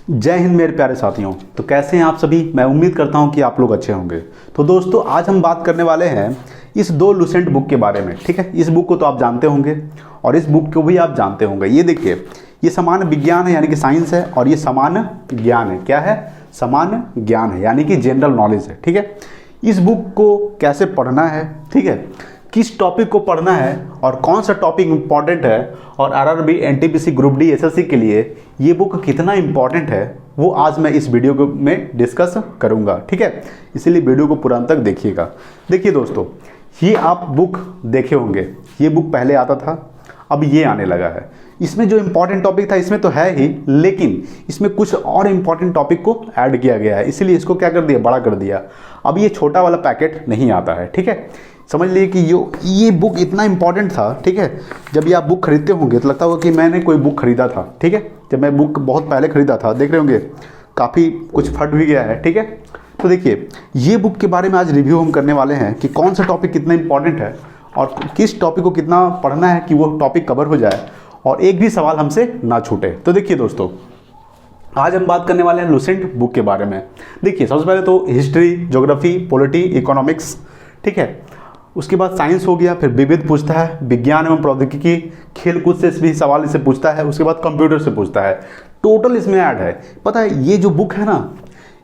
जय हिंद मेरे प्यारे साथियों। तो कैसे हैं आप सभी। मैं उम्मीद करता हूं कि आप लोग अच्छे होंगे। तो दोस्तों आज हम बात करने वाले हैं इस दो लुसेंट बुक के बारे में। ठीक है, इस बुक को तो आप जानते होंगे और इस बुक को भी आप जानते होंगे। ये देखिए, ये सामान्य विज्ञान है यानी कि साइंस है, और ये सामान्य ज्ञान है। क्या है? सामान्य ज्ञान है यानी कि जनरल नॉलेज है। ठीक है, इस बुक को कैसे पढ़ना है, ठीक है, किस टॉपिक को पढ़ना है और कौन सा टॉपिक इंपॉर्टेंट है, और RRB, NTPC, group D, SSC के लिए ये बुक कितना इंपॉर्टेंट है, वो आज मैं इस वीडियो में डिस्कस करूंगा। ठीक है, इसीलिए वीडियो को पूरा अंत तक देखिएगा। देखिए दोस्तों, ये आप बुक देखे होंगे, ये बुक पहले आता था, अब ये आने लगा है। इसमें जो इंपॉर्टेंट टॉपिक था इसमें तो है ही, लेकिन इसमें कुछ और इंपॉर्टेंट टॉपिक को ऐड किया गया है, इसीलिए इसको क्या कर दिया, बड़ा कर दिया। अब ये छोटा वाला पैकेट नहीं आता है। ठीक है, समझ लीजिए कि ये बुक इतना इंपॉर्टेंट था। ठीक है, जब ये आप बुक खरीदते होंगे तो लगता होगा कि मैंने कोई बुक खरीदा था। ठीक है, जब मैं बुक बहुत पहले खरीदा था, देख रहे होंगे काफ़ी कुछ फट भी गया है। ठीक है, तो देखिए ये बुक के बारे में आज रिव्यू हम करने वाले हैं कि कौन सा टॉपिक कितना इंपॉर्टेंट है और किस टॉपिक को कितना पढ़ना है कि वो टॉपिक कवर हो जाए और एक भी सवाल हमसे ना छूटे। तो देखिए दोस्तों, आज हम बात करने वाले हैं लुसेंट बुक के बारे में। देखिए सबसे पहले तो हिस्ट्री, ज्योग्राफी, पॉलिटी, इकोनॉमिक्स, ठीक है, उसके बाद साइंस हो गया, फिर विविध पूछता है, विज्ञान एवं प्रौद्योगिकी, खेलकूद से भी सवाल इसे पूछता है, उसके बाद कंप्यूटर से पूछता है। टोटल इसमें ऐड है। पता है ये जो बुक है ना,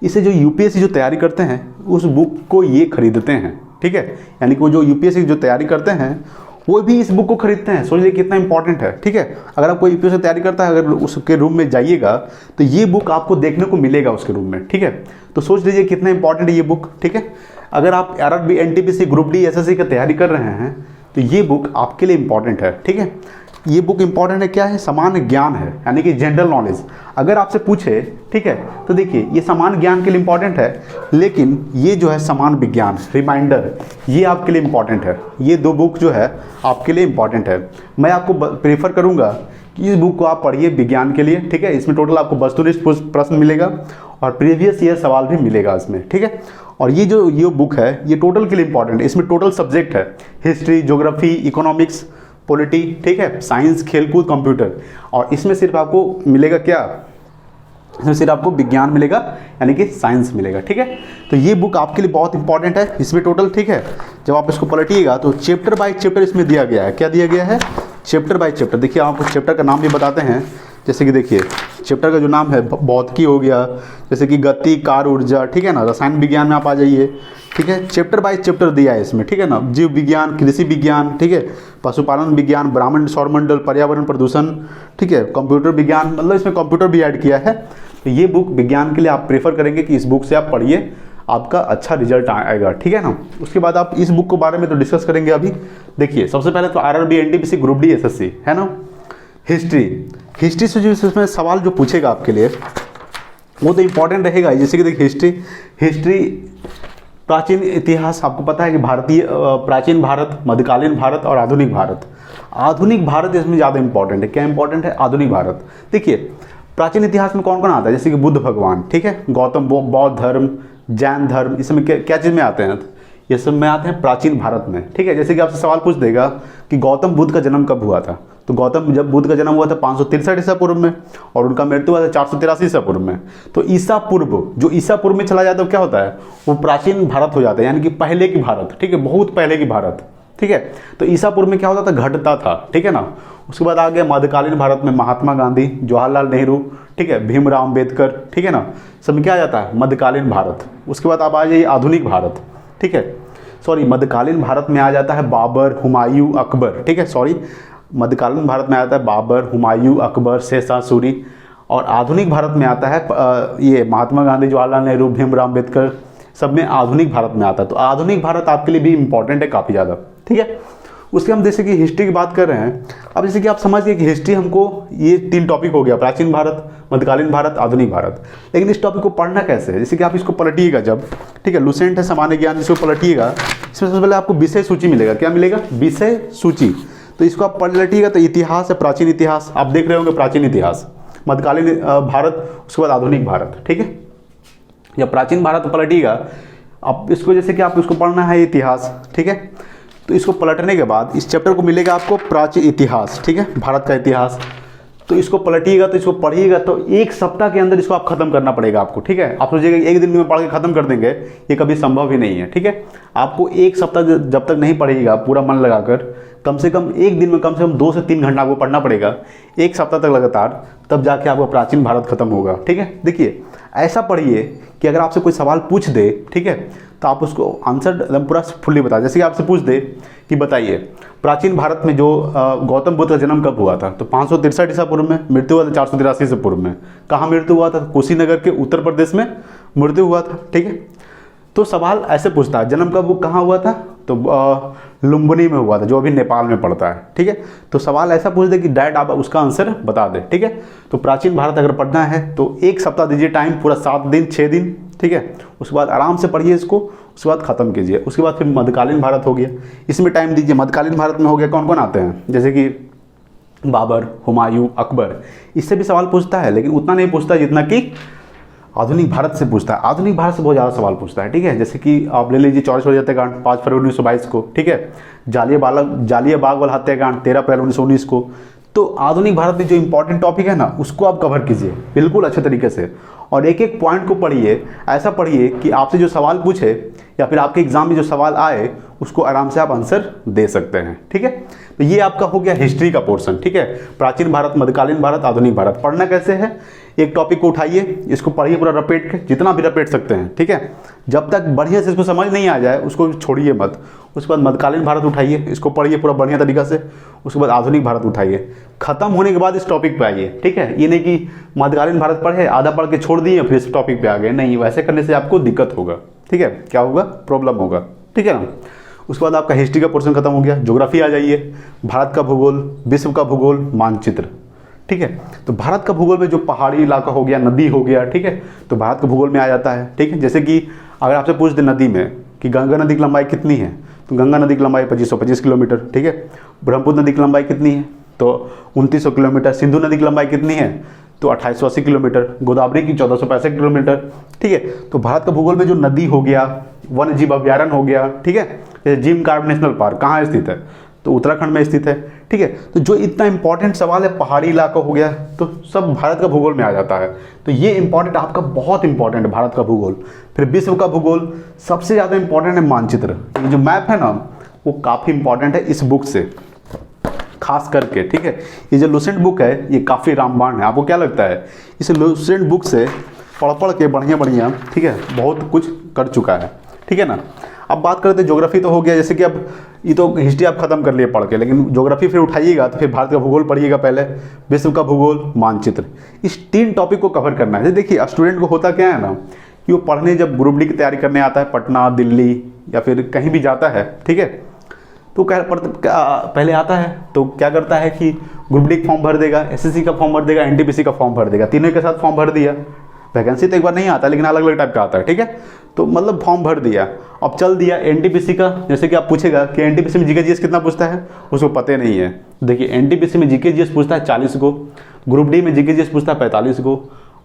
इसे जो यूपीएससी जो तैयारी करते हैं उस बुक को ये खरीदते हैं। ठीक है, यानी कि वो जो यूपीएससी जो तैयारी करते हैं वो भी इस बुक को खरीदते हैं। सोच लीजिए कितना इंपॉर्टेंट है। ठीक है, अगर आप कोई यूपीएससी तैयारी करता है, अगर उसके रूम में जाइएगा तो ये बुक आपको देखने को मिलेगा उसके रूम में। ठीक है, तो सोच लीजिए कितना इंपॉर्टेंट है ये बुक। ठीक है, अगर आप RRB, NTPC, group D, SSC की तैयारी कर रहे हैं तो ये बुक आपके लिए इंपॉर्टेंट है। ठीक है, ये बुक इंपॉर्टेंट है। क्या है? सामान्य ज्ञान है यानी कि जनरल नॉलेज। अगर आपसे पूछे, ठीक है, तो देखिए ये सामान्य ज्ञान के लिए इंपॉर्टेंट है, लेकिन ये जो है सामान्य विज्ञान, रिमाइंडर, ये आपके लिए इंपॉर्टेंट है। ये दो बुक जो है आपके लिए इंपॉर्टेंट है। मैं आपको प्रेफर करूंगा कि इस बुक को आप पढ़िए विज्ञान के लिए। ठीक है, इसमें टोटल आपको वस्तुनिष्ठ प्रश्न मिलेगा और प्रीवियस ईयर सवाल भी मिलेगा इसमें। ठीक है, और ये बुक है ये टोटल के लिए इंपॉर्टेंट है। इसमें टोटल सब्जेक्ट है हिस्ट्री, ज्योग्राफी, इकोनॉमिक्स, पॉलिटी, ठीक है, साइंस, खेलकूद, कंप्यूटर, और इसमें सिर्फ आपको मिलेगा क्या, इसमें सिर्फ आपको विज्ञान मिलेगा यानी कि साइंस मिलेगा। ठीक है, तो ये बुक आपके लिए बहुत इंपॉर्टेंट है। इसमें टोटल, ठीक है, जब आप इसको पलटिएगा तो चैप्टर बाय चैप्टर इसमें दिया गया है। क्या दिया गया है? Chapter by chapter. देखिए आपको चैप्टर का नाम भी बताते हैं, जैसे कि देखिए चैप्टर का जो नाम है भौतिकी हो गया, जैसे कि गति, कार्य, ऊर्जा, ठीक है ना, रसायन विज्ञान में आप आ जाइए। ठीक है, चैप्टर बाय चैप्टर दिया है इसमें। ठीक है ना, जीव विज्ञान, कृषि विज्ञान, ठीक है, पशुपालन विज्ञान, ब्रह्मांड, सौरमंडल, पर्यावरण, प्रदूषण, ठीक है, कंप्यूटर विज्ञान, मतलब इसमें कंप्यूटर भी ऐड किया है। तो ये बुक विज्ञान के लिए आप प्रेफर करेंगे कि इस बुक से आप पढ़िए, आपका अच्छा रिजल्ट आएगा। ठीक है ना, उसके बाद आप इस बुक के बारे में तो डिस्कस करेंगे अभी। देखिए सबसे पहले तो RRB, NTPC, group D, SSC है ना। हिस्ट्री से जो इसमें सवाल जो पूछेगा आपके लिए वो तो इंपॉर्टेंट रहेगा। जैसे कि देखिए हिस्ट्री प्राचीन इतिहास, आपको पता है कि भारतीय प्राचीन भारत, मध्यकालीन भारत और आधुनिक भारत। आधुनिक भारत इसमें ज़्यादा इंपॉर्टेंट है। क्या इंपॉर्टेंट है? आधुनिक भारत। देखिए प्राचीन इतिहास में कौन कौन आता है, जैसे कि बुद्ध भगवान, ठीक है, गौतम, बौद्ध धर्म, जैन धर्म, इसमें क्या चीज़ में आते हैं? ये सब में आते हैं प्राचीन भारत में। ठीक है, जैसे कि आपसे सवाल पूछ देगा कि गौतम बुद्ध का जन्म कब हुआ था, तो गौतम जब बुद्ध का जन्म हुआ था 563 ईसा पूर्व में, और उनका मृत्यु हुआ था 483 ईसा पूर्व में। तो ईसा पूर्व, जो ईसा पूर्व में चला जाता है, क्या होता है, वो प्राचीन भारत हो जाता है, यानी कि पहले की भारत। ठीक है, बहुत पहले की भारत। ठीक है, तो ईसा पूर्व में क्या होता था, घटता था। ठीक है ना, उसके बाद आ गया मध्यकालीन भारत में महात्मा गांधी, जवाहरलाल नेहरू, ठीक है, भीमराव अम्बेडकर, ठीक है ना, सब में क्या आ जाता है, मध्यकालीन भारत। उसके बाद आप आ जाइए आधुनिक भारत। ठीक है, सॉरी, मध्यकालीन भारत में आ जाता है बाबर, हुमायूं, अकबर। ठीक है, सॉरी, मध्यकालीन भारत में आता है बाबर, हुमायूं, अकबर, शेरशाह सूरी, और आधुनिक भारत में आता है ये महात्मा गांधी, जवाहरलाल नेहरू, भीमराव अम्बेडकर, सब में आधुनिक भारत में आता है। तो आधुनिक भारत आपके लिए भी इंपॉर्टेंट है काफ़ी ज़्यादा। ठीक है, उसके हम जैसे कि हिस्ट्री की बात कर रहे हैं। अब जैसे कि आप समझिए कि हिस्ट्री हमको ये 3 टॉपिक हो गया, प्राचीन भारत, मध्यकालीन भारत, आधुनिक भारत। लेकिन इस टॉपिक को पढ़ना कैसे है, जैसे कि आप इसको पलटिएगा जब, ठीक है, लुसेंट है सामान्य ज्ञान, जिसको पलटिएगा इसमें सबसे पहले आपको विषय सूची मिलेगा। क्या मिलेगा? विषय सूची। तो इसको आप पलटिएगा तो इतिहास है, प्राचीन इतिहास, आप देख रहे होंगे प्राचीन इतिहास, मध्यकालीन भारत, उसके बाद आधुनिक भारत। ठीक है, जब प्राचीन भारत पलटिएगा, आप इसको जैसे कि आप इसको पढ़ना है इतिहास। ठीक है, तो इसको पलटने के बाद इस चैप्टर को मिलेगा आपको प्राचीन इतिहास। ठीक है, भारत का इतिहास। तो इसको पलटिएगा, तो इसको पढ़िएगा, तो एक सप्ताह के अंदर इसको आप खत्म करना पड़ेगा आपको, ठीक है। आप सोचिएगा एक दिन में पढ़ के खत्म कर देंगे, ये कभी संभव ही नहीं है, ठीक है। आपको एक सप्ताह जब तक नहीं पढ़िएगा पूरा मन लगाकर, कम से कम एक दिन में कम से कम 2 से 3 घंटा आपको पढ़ना पड़ेगा, एक सप्ताह तक लगातार, तब जाके आपका प्राचीन भारत खत्म होगा, ठीक है। देखिए ऐसा पढ़िए कि अगर आपसे कोई सवाल पूछ दे, ठीक है, तो आप उसको आंसर एकदम पूरा फुल्ली बता। जैसे कि आपसे पूछ दे कि बताइए प्राचीन भारत में जो गौतम बुद्ध का जन्म कब हुआ था, तो 563 ईसा पूर्व में, मृत्यु हुआ था 483 से पूर्व में। कहाँ मृत्यु हुआ था? कुशीनगर के उत्तर प्रदेश में मृत्यु हुआ था, ठीक है। तो सवाल ऐसे पूछता है, जन्म कब कहाँ हुआ था? तो लुम्बिनी में हुआ था, जो अभी नेपाल में पड़ता है, ठीक है। तो सवाल ऐसा पूछ दे कि डायरेक्ट आप उसका आंसर बता दे, ठीक है। तो प्राचीन भारत अगर पढ़ना है तो एक सप्ताह दीजिए टाइम, पूरा 7 दिन 6 दिन, ठीक है। उसके बाद आराम से पढ़िए इसको, उसके बाद ख़त्म कीजिए। उसके बाद फिर मध्यकालीन भारत हो गया, इसमें टाइम दीजिए। मध्यकालीन भारत में हो गया कौन कौन आते हैं, जैसे कि बाबर, हुमायूं, अकबर, इससे भी सवाल पूछता है, लेकिन उतना नहीं पूछता जितना कि आधुनिक भारत से पूछता है। आधुनिक भारत से बहुत ज़्यादा सवाल पूछता है, ठीक है। जैसे कि आप ले लीजिए चौड़ीसौर हत्याकांड 5 फरवरी 1922 को, ठीक है। जालियांवाला बाग वाला हत्याकांड 13 अप्रैल 1919 को। तो आधुनिक भारत में जो इंपॉर्टेंट टॉपिक है ना, उसको आप कवर कीजिए बिल्कुल अच्छे तरीके से, और एक एक पॉइंट को पढ़िए। ऐसा पढ़िए कि आपसे जो सवाल पूछे या फिर आपके एग्जाम में जो सवाल आए उसको आराम से आप आंसर दे सकते हैं, ठीक है। तो ये आपका हो गया हिस्ट्री का पोर्शन, ठीक है। प्राचीन भारत, मध्यकालीन भारत, आधुनिक भारत। पढ़ना कैसे है, एक टॉपिक को उठाइए, इसको पढ़िए पूरा रपेट के, जितना भी रपेट सकते हैं, ठीक है। जब तक बढ़िया से इसको समझ नहीं आ जाए उसको छोड़िए मत। उसके बाद मध्यकालीन भारत उठाइए, इसको पढ़िए पूरा बढ़िया तरीका से। उसके बाद आधुनिक भारत उठाइए, खत्म होने के बाद इस टॉपिक पे आइए, ठीक है। ये नहीं कि मध्यकालीन भारत पढ़े, आधा पढ़ के छोड़ दिए फिर इस टॉपिक पे आ गए, नहीं, वैसे करने से आपको दिक्कत होगा, ठीक है। क्या होगा? प्रॉब्लम होगा, ठीक है ना। उसके बाद आपका हिस्ट्री का पोर्शन खत्म हो गया। ज्योग्राफी आ जाइए, भारत का भूगोल, विश्व का भूगोल, मानचित्र, ठीक है। तो भारत का भूगोल में जो पहाड़ी इलाका हो गया, नदी हो गया, ठीक है, तो भारत के भूगोल में आ जाता है, ठीक है। जैसे कि अगर आपसे पूछ दे नदी में कि गंगा नदी की लंबाई कितनी है, तो गंगा नदी की लंबाई 2525 किलोमीटर, ठीक है। ब्रह्मपुत्र नदी की लंबाई कितनी है, तो 2900 किलोमीटर। सिंधु नदी की लंबाई कितनी है, तो 2880 किलोमीटर। गोदावरी की 1465 किलोमीटर, ठीक है। तो भारत का भूगोल में जो नदी हो गया, वन्य जीव अभ्यारण्य हो गया, ठीक है। जैसे जिम कार्ब नेशनल पार्क कहाँ स्थित है, तो उत्तराखंड में स्थित है, ठीक है। तो जो इतना इंपॉर्टेंट सवाल है, पहाड़ी इलाका हो गया, तो सब भारत का भूगोल में आ जाता है। तो ये इंपॉर्टेंट, आपका बहुत इंपॉर्टेंट है भारत का भूगोल। फिर विश्व का भूगोल, सबसे ज़्यादा इंपॉर्टेंट है मानचित्र। ये जो मैप है ना, वो काफ़ी इंपॉर्टेंट है इस बुक से खास करके, ठीक है। ये जो लुसेंट बुक है ये काफ़ी रामबाण है। आपको क्या लगता है, इस लुसेंट बुक से पढ़ के बढ़िया, ठीक है, बहुत कुछ कर चुका है, ठीक है ना। अब बात करते हैं ज्योग्राफी, तो हो गया। जैसे कि अब ये तो हिस्ट्री आप खत्म कर लिए पढ़ के, लेकिन ज्योग्राफी फिर उठाइएगा तो फिर भारत का भूगोल पढ़िएगा पहले, विश्व का भूगोल, मानचित्र। इस 3 टॉपिक को कवर करना है। देखिए स्टूडेंट को होता क्या है ना, कि वो पढ़ने जब ग्रुप डी की तैयारी करने आता है, पटना, दिल्ली या फिर कहीं भी जाता है, ठीक है, तो पहले आता है तो क्या करता है कि ग्रुप डी का फॉर्म भर देगा, एसएससी का फॉर्म भर देगा, एनटीपीसी का फॉर्म भर देगा, तीनों के साथ फॉर्म भर दिया। वैकेंसी तो एक बार नहीं आता, लेकिन अलग अलग टाइप का आता है, ठीक है। तो मतलब फॉर्म भर दिया, अब चल दिया एनटीपीसी का। जैसे कि आप पूछेगा कि एनटीपीसी में जीके जीएस कितना पूछता है, उसको पता नहीं है। देखिए एनटीपीसी में जीके जीएस पूछता है 40 गो, ग्रुप डी में जीके जीएस पूछता है 45 गो,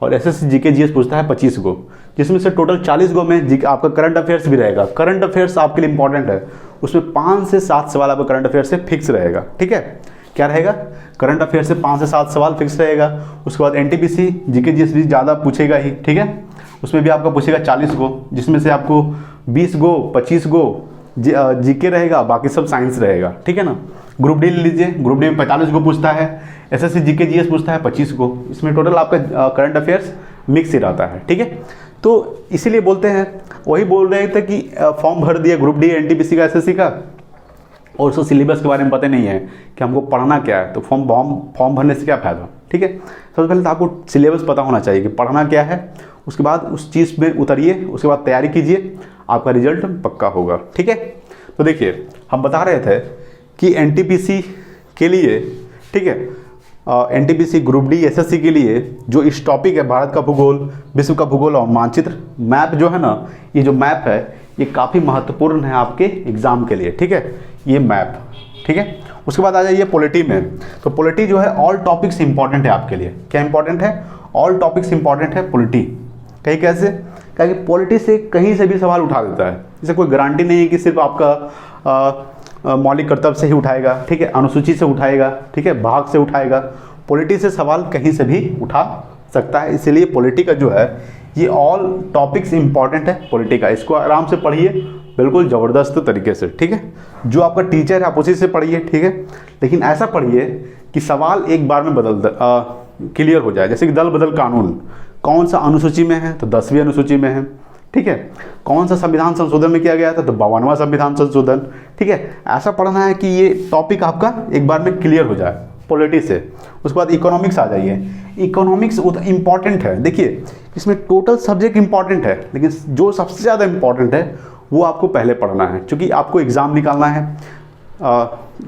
और एसएससी जीके जीएस पूछता है 25 गो, जिसमें से टोटल 40 गो में आपका करंट अफेयर्स भी रहेगा। करंट अफेयर्स आपके लिए इंपॉर्टेंट है, उसमें 5 से 7 सवाल आपका करंट अफेयर्स से फिक्स रहेगा, ठीक है। क्या रहेगा, करंट अफेयर से 5 से 7 सवाल फिक्स रहेगा। उसके बाद एनटीपीसी जीके जीएस भी ज़्यादा पूछेगा ही, ठीक है, उसमें भी आपका पूछेगा 40 गो, जिसमें से आपको 20 गो 25 गो जीके रहेगा, बाकी सब साइंस रहेगा, ठीक है ना। ग्रुप डी ले लीजिए, ग्रुप डी में 45 गो पूछता है, एसएससी जीके जीएस पूछता है 25 गो, इसमें टोटल आपका करंट अफेयर्स मिक्स ही रहता है, ठीक है। तो इसीलिए बोलते हैं, वही बोल रहे थे कि फॉर्म भर दिया ग्रुप डी एनटीपीसी का, एसएससी का, और उसको सिलेबस के बारे में पता नहीं है कि हमको पढ़ना क्या है, तो फॉर्म भरने से क्या फ़ायदा, ठीक है। सबसे पहले तो आपको सिलेबस पता होना चाहिए कि पढ़ना क्या है, उसके बाद उस चीज़ में उतरिए, उसके बाद तैयारी कीजिए, आपका रिजल्ट पक्का होगा, ठीक है। तो देखिए हम बता रहे थे कि एनटीपीसी के लिए, ठीक है, एनटीपीसी ग्रुप डी एसएससी के लिए जो इस टॉपिक है भारत का भूगोल, विश्व का भूगोल और मानचित्र, मैप जो है ना, ये जो मैप है ये काफ़ी महत्वपूर्ण है आपके एग्जाम के लिए, ठीक है, ये मैप, ठीक है। उसके बाद आ जाइए पॉलिटी में। तो पॉलिटी जो है ऑल टॉपिक्स इंपॉर्टेंट है आपके लिए। क्या इंपॉर्टेंट है, ऑल टॉपिक्स इंपॉर्टेंट है पॉलिटी। कहीं कैसे, क्या कि पॉलिटी से कहीं से भी सवाल उठा देता है, इसे कोई गारंटी नहीं है कि सिर्फ आपका मौलिक कर्तव्य से ही उठाएगा, ठीक है, अनुसूची से उठाएगा, ठीक है, भाग से उठाएगा, पॉलिटी से सवाल कहीं से भी उठा सकता है, इसीलिए पॉलिटी का जो है ये ऑल टॉपिक्स इंपॉर्टेंट है पॉलिटी का। इसको आराम से पढ़िए बिल्कुल ज़बरदस्त तरीके से, ठीक है। जो आपका टीचर है आप उसी से पढ़िए, ठीक है। लेकिन ऐसा पढ़िए कि सवाल एक बार में क्लियर हो जाए। जैसे कि दल बदल कानून कौन सा अनुसूची में है, तो 10वीं अनुसूची में है, ठीक है। कौन सा संविधान संशोधन में किया गया था, तो 52वां संविधान संशोधन, ठीक है। ऐसा पढ़ना है कि ये टॉपिक आपका एक बार में क्लियर हो जाए पॉलिटी से। उसके बाद इकोनॉमिक्स आ जाइए। इकोनॉमिक्स इंपॉर्टेंट है, देखिए इसमें टोटल सब्जेक्ट इंपॉर्टेंट है, लेकिन जो सबसे ज़्यादा इंपॉर्टेंट है वो आपको पहले पढ़ना है, क्योंकि आपको एग्ज़ाम निकालना है,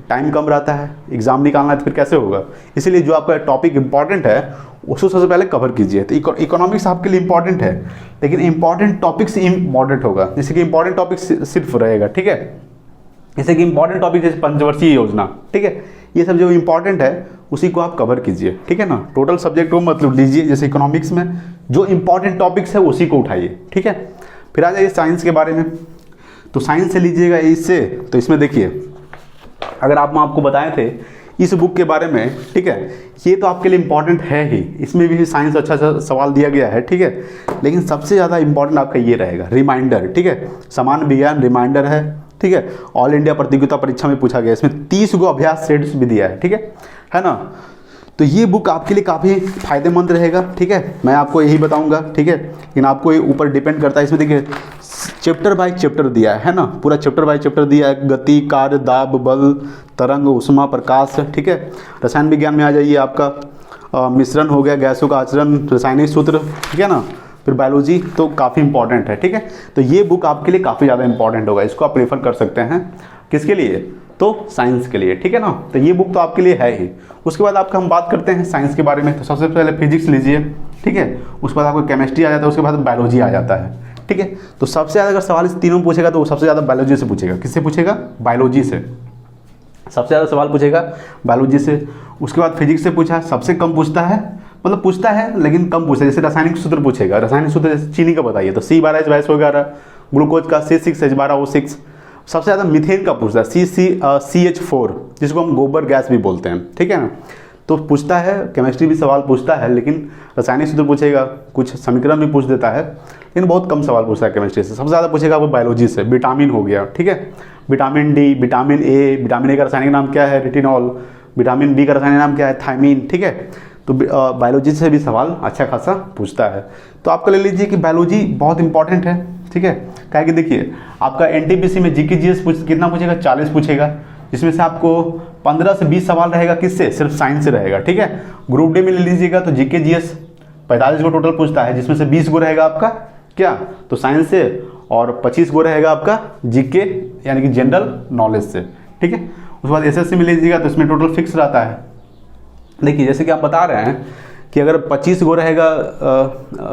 टाइम कम रहता है, एग्ज़ाम निकालना है तो फिर कैसे होगा। इसीलिए जो आपका टॉपिक इंपॉर्टेंट है उसको सबसे पहले कवर कीजिए। तो इकोनॉमिक्स आपके लिए इंपॉर्टेंट है, लेकिन इंपॉर्टेंट टॉपिक से इम्पॉर्टेंट होगा। जैसे कि इंपॉर्टेंट टॉपिक सिर्फ रहेगा, ठीक है। जैसे कि इंपॉर्टेंट टॉपिक जैसे पंचवर्षीय योजना, ठीक है, ये सब जो इंपॉर्टेंट है उसी को आप कवर कीजिए, ठीक है ना। टोटल सब्जेक्ट को मतलब लीजिए, जैसे इकोनॉमिक्स में जो इंपॉर्टेंट टॉपिक्स है उसी को उठाइए, ठीक है। फिर आ जाइए साइंस के बारे में। तो साइंस से लीजिएगा इससे, तो इसमें देखिए अगर आपको बताए थे इस बुक के बारे में, ठीक है, ये तो आपके लिए इंपॉर्टेंट है ही, इसमें भी साइंस अच्छा सवाल दिया गया है, ठीक है। लेकिन सबसे ज़्यादा इंपॉर्टेंट आपका ये रहेगा रिमाइंडर, ठीक है। सामान्य विज्ञान रिमाइंडर है, ठीक है। ऑल इंडिया प्रतियोगिता परीक्षा में पूछा गया, इसमें 30 गो अभ्यास सेट्स भी दिया है ना। तो ये बुक आपके लिए काफ़ी फायदेमंद रहेगा, ठीक है। मैं आपको यही बताऊंगा, ठीक है। लेकिन आपको ये ऊपर डिपेंड करता है। इसमें देखिए चैप्टर बाय चैप्टर दिया है ना, पूरा चैप्टर बाय चैप्टर दिया है। गति, कार्य, दाब, बल, तरंग, ऊष्मा, प्रकाश, ठीक है। रसायन विज्ञान में आ जाइए, आपका मिश्रण हो गया, गैसों का आचरण, रासायनिक सूत्र, ठीक है ना। फिर बायोलॉजी तो काफ़ी इंपॉर्टेंट है, ठीक है। तो ये बुक आपके लिए काफ़ी ज़्यादा इंपॉर्टेंट होगा, इसको आप प्रेफर कर सकते हैं। किसके लिए, तो साइंस के लिए, ठीक है ना। तो ये बुक तो आपके लिए है ही। उसके बाद आपका हम बात करते हैं साइंस के बारे में। तो सबसे पहले फिजिक्स लीजिए, ठीक है। उसके बाद आपको केमिस्ट्री आ जाता है, उसके बाद बायोलॉजी आ जाता है, ठीक है। तो सबसे ज़्यादा अगर सवाल इस तीनों में पूछेगा तो वो सबसे ज़्यादा बायोलॉजी से पूछेगा। किससे पूछेगा, बायोलॉजी से सबसे ज़्यादा सवाल पूछेगा, बायोलॉजी से। उसके बाद फिजिक्स से पूछा, सबसे कम पूछता है, मतलब पूछता है लेकिन कम पूछता है। जैसे रासायनिक सूत्र पूछेगा, रासायनिक सूत्र जैसे चीनी का बताइए तो C12H22, ग्लूकोज का C6H12O6। सबसे ज़्यादा मीथेन का पूछता है CH4, जिसको हम गोबर गैस भी बोलते हैं, ठीक है ना। तो पूछता है, केमिस्ट्री भी सवाल पूछता है, लेकिन रासायनिक सूत्र पूछेगा, कुछ समीकरण भी पूछ देता है, लेकिन बहुत कम सवाल पूछता है केमिस्ट्री से। सबसे ज़्यादा पूछेगा वो बायोलॉजी से। विटामिन हो गया, ठीक है, vitamin D, vitamin A, vitamin A का रासायनिक नाम क्या है, रेटिनॉल, विटामिन बी का रासायनिक नाम क्या है, थायमीन, ठीक है। तो बायोलॉजी से भी सवाल अच्छा खासा पूछता है। तो आपको ले लीजिए कि बायोलॉजी बहुत इंपॉर्टेंट है, ठीक है। क्या कि देखिए आपका एनटीपीसी में जीके जीएस कितना पूछेगा, 40 पूछेगा, जिसमें से आपको 15 से 20 सवाल रहेगा किससे, सिर्फ साइंस से रहेगा, ठीक है। ग्रुप डी में ले लीजिएगा तो जीके जीएस 45 गो टोटल पूछता है, जिसमें से 20 गो रहेगा आपका क्या, तो साइंस से, और 25 गो रहेगा आपका जीके यानी कि जनरल नॉलेज से, ठीक है। उसके बाद एसएससी में लीजिएगा तो इसमें टोटल फिक्स रहता है। देखिए जैसे कि आप बता रहे हैं कि अगर 25 गो रहेगा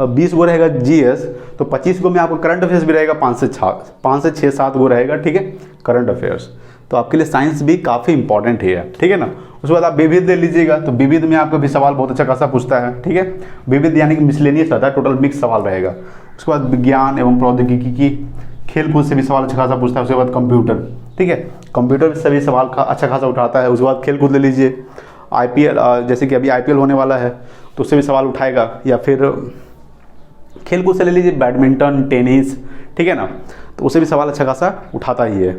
20 गो रहेगा जीएस, तो 25 गो में आपको करंट अफेयर्स भी रहेगा, 5 से 6-7 गो रहेगा, ठीक है, करंट अफेयर्स। तो आपके लिए साइंस भी काफ़ी इंपॉर्टेंट है, ठीक है ना। उसके बाद आप विविध ले लीजिएगा, तो विविध में आपका भी सवाल बहुत अच्छा खासा पूछता है, ठीक है। विविध यानी कि मिसलेनियस रहता है, टोटल मिक्स सवाल रहेगा। उसके बाद विज्ञान एवं प्रौद्योगिकी की, खेल कूद से भी सवाल अच्छा खासा पूछता है। उसके बाद कंप्यूटर, ठीक है, कंप्यूटर से भी सवाल अच्छा खासा उठाता है। उसके बाद खेल कूद ले लीजिए, आईपीएल, जैसे कि अभी आईपीएल होने वाला है तो उससे भी सवाल उठाएगा, या फिर खेल कूद से ले लीजिए बैडमिंटन, टेनिस, ठीक है ना, तो उससे भी सवाल अच्छा खासा उठाता ही है।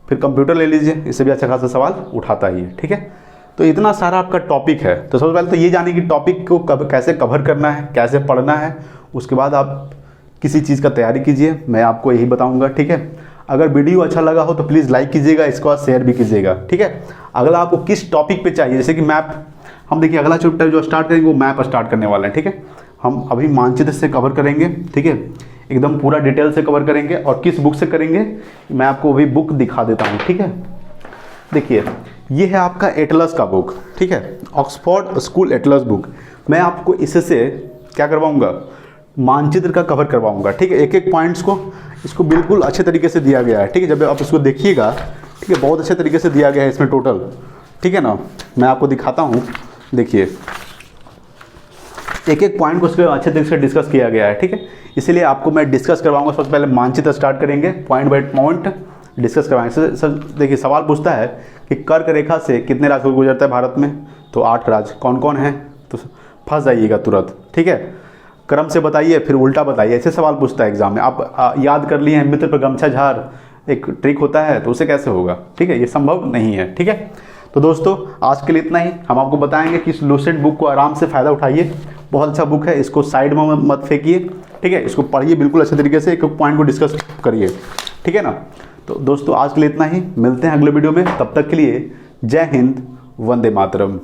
फिर कंप्यूटर ले लीजिए, इससे भी अच्छा खासा सवाल उठाता ही है, ठीक है। तो इतना सारा आपका टॉपिक है। तो सबसे पहले तो ये जानिए कि टॉपिक को कैसे कवर करना है, कैसे पढ़ना है। उसके बाद आप किसी चीज़ का तैयारी कीजिए, मैं आपको यही बताऊँगा, ठीक है। अगर वीडियो अच्छा लगा हो तो प्लीज़ लाइक कीजिएगा, इसको बाद शेयर भी कीजिएगा, ठीक है। अगला आपको किस टॉपिक पे चाहिए, जैसे कि मैप, हम देखिए अगला चैप्टर जो स्टार्ट करेंगे वो मैप स्टार्ट करने वाले हैं, ठीक है। हम अभी मानचित्र से कवर करेंगे, ठीक है, एकदम पूरा डिटेल से कवर करेंगे। और किस बुक से करेंगे मैं आपको अभी बुक दिखा देता हूँ, ठीक है। देखिए ये है आपका एटलस का बुक, ठीक है, ऑक्सफोर्ड स्कूल एटलस बुक। मैं आपको इससे क्या करवाऊँगा, मानचित्र का कवर करवाऊँगा, ठीक है। एक एक पॉइंट्स को इसको बिल्कुल अच्छे तरीके से दिया गया है, ठीक है। जब आप इसको देखिएगा, ठीक है, बहुत अच्छे तरीके से दिया गया है इसमें टोटल, ठीक है ना। मैं आपको दिखाता हूँ, देखिए एक एक पॉइंट को उसके अच्छे तरीके से डिस्कस किया गया है, ठीक है। इसीलिए आपको मैं डिस्कस करवाऊंगा। सबसे पहले मानचित्र स्टार्ट करेंगे, पॉइंट बाय पॉइंट डिस्कस करवाएंगे। सर देखिए सवाल पूछता है कि कर्क रेखा से कितने राज्य गुजरता है भारत में, तो 8 राज्य। कौन कौन है, तो फंस जाइएगा तुरंत, ठीक है। क्रम से बताइए, फिर उल्टा बताइए, ऐसे सवाल पूछता है एग्जाम में। आप याद कर लिए हैं मित्र पर गमछा झाड़, एक ट्रिक होता है, तो उसे कैसे होगा, ठीक है, ये संभव नहीं है, ठीक है। तो दोस्तों आज के लिए इतना ही। हम आपको बताएंगे कि इस लूसेंट बुक को आराम से फ़ायदा उठाइए, बहुत अच्छा बुक है, इसको साइड में मत फेंकिए, ठीक है, इसको पढ़िए बिल्कुल अच्छे तरीके से, एक पॉइंट को डिस्कस करिए, ठीक है ना। तो दोस्तों आज के लिए इतना ही, मिलते हैं अगले वीडियो में, तब तक के लिए जय हिंद, वंदे मातरम।